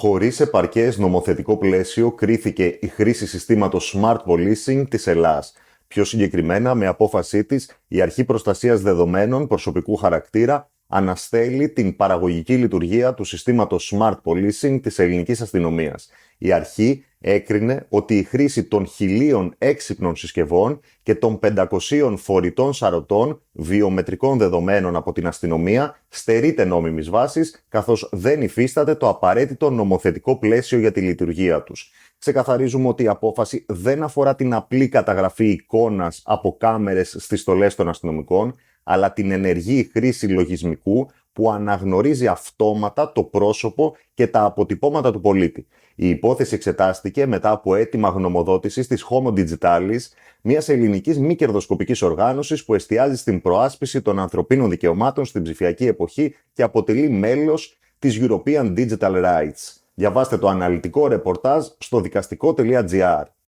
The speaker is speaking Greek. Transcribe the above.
Χωρίς επαρκές νομοθετικό πλαίσιο κρίθηκε η χρήση συστήματος Smart Policing της Ελλάς. Πιο συγκεκριμένα, με απόφασή της, η Αρχή Προστασίας Δεδομένων Προσωπικού Χαρακτήρα αναστέλει την παραγωγική λειτουργία του συστήματος Smart Policing της ελληνικής αστυνομίας. Η αρχή έκρινε ότι η χρήση των 1.000 έξυπνων συσκευών και των 500 φορητών σαρωτών βιομετρικών δεδομένων από την αστυνομία στερείται νόμιμης βάσης, καθώς δεν υφίσταται το απαραίτητο νομοθετικό πλαίσιο για τη λειτουργία τους. Ξεκαθαρίζουμε ότι η απόφαση δεν αφορά την απλή καταγραφή εικόνας από κάμερες στις στολές των αστυνομικών, αλλά την ενεργή χρήση λογισμικού που αναγνωρίζει αυτόματα το πρόσωπο και τα αποτυπώματα του πολίτη. Η υπόθεση εξετάστηκε μετά από αίτημα γνωμοδότησης της Homo Digitalis, μιας ελληνικής μη κερδοσκοπικής οργάνωσης που εστιάζει στην προάσπιση των ανθρωπίνων δικαιωμάτων στην ψηφιακή εποχή και αποτελεί μέλος της European Digital Rights. Διαβάστε το αναλυτικό ρεπορτάζ στο δικαστικό.gr.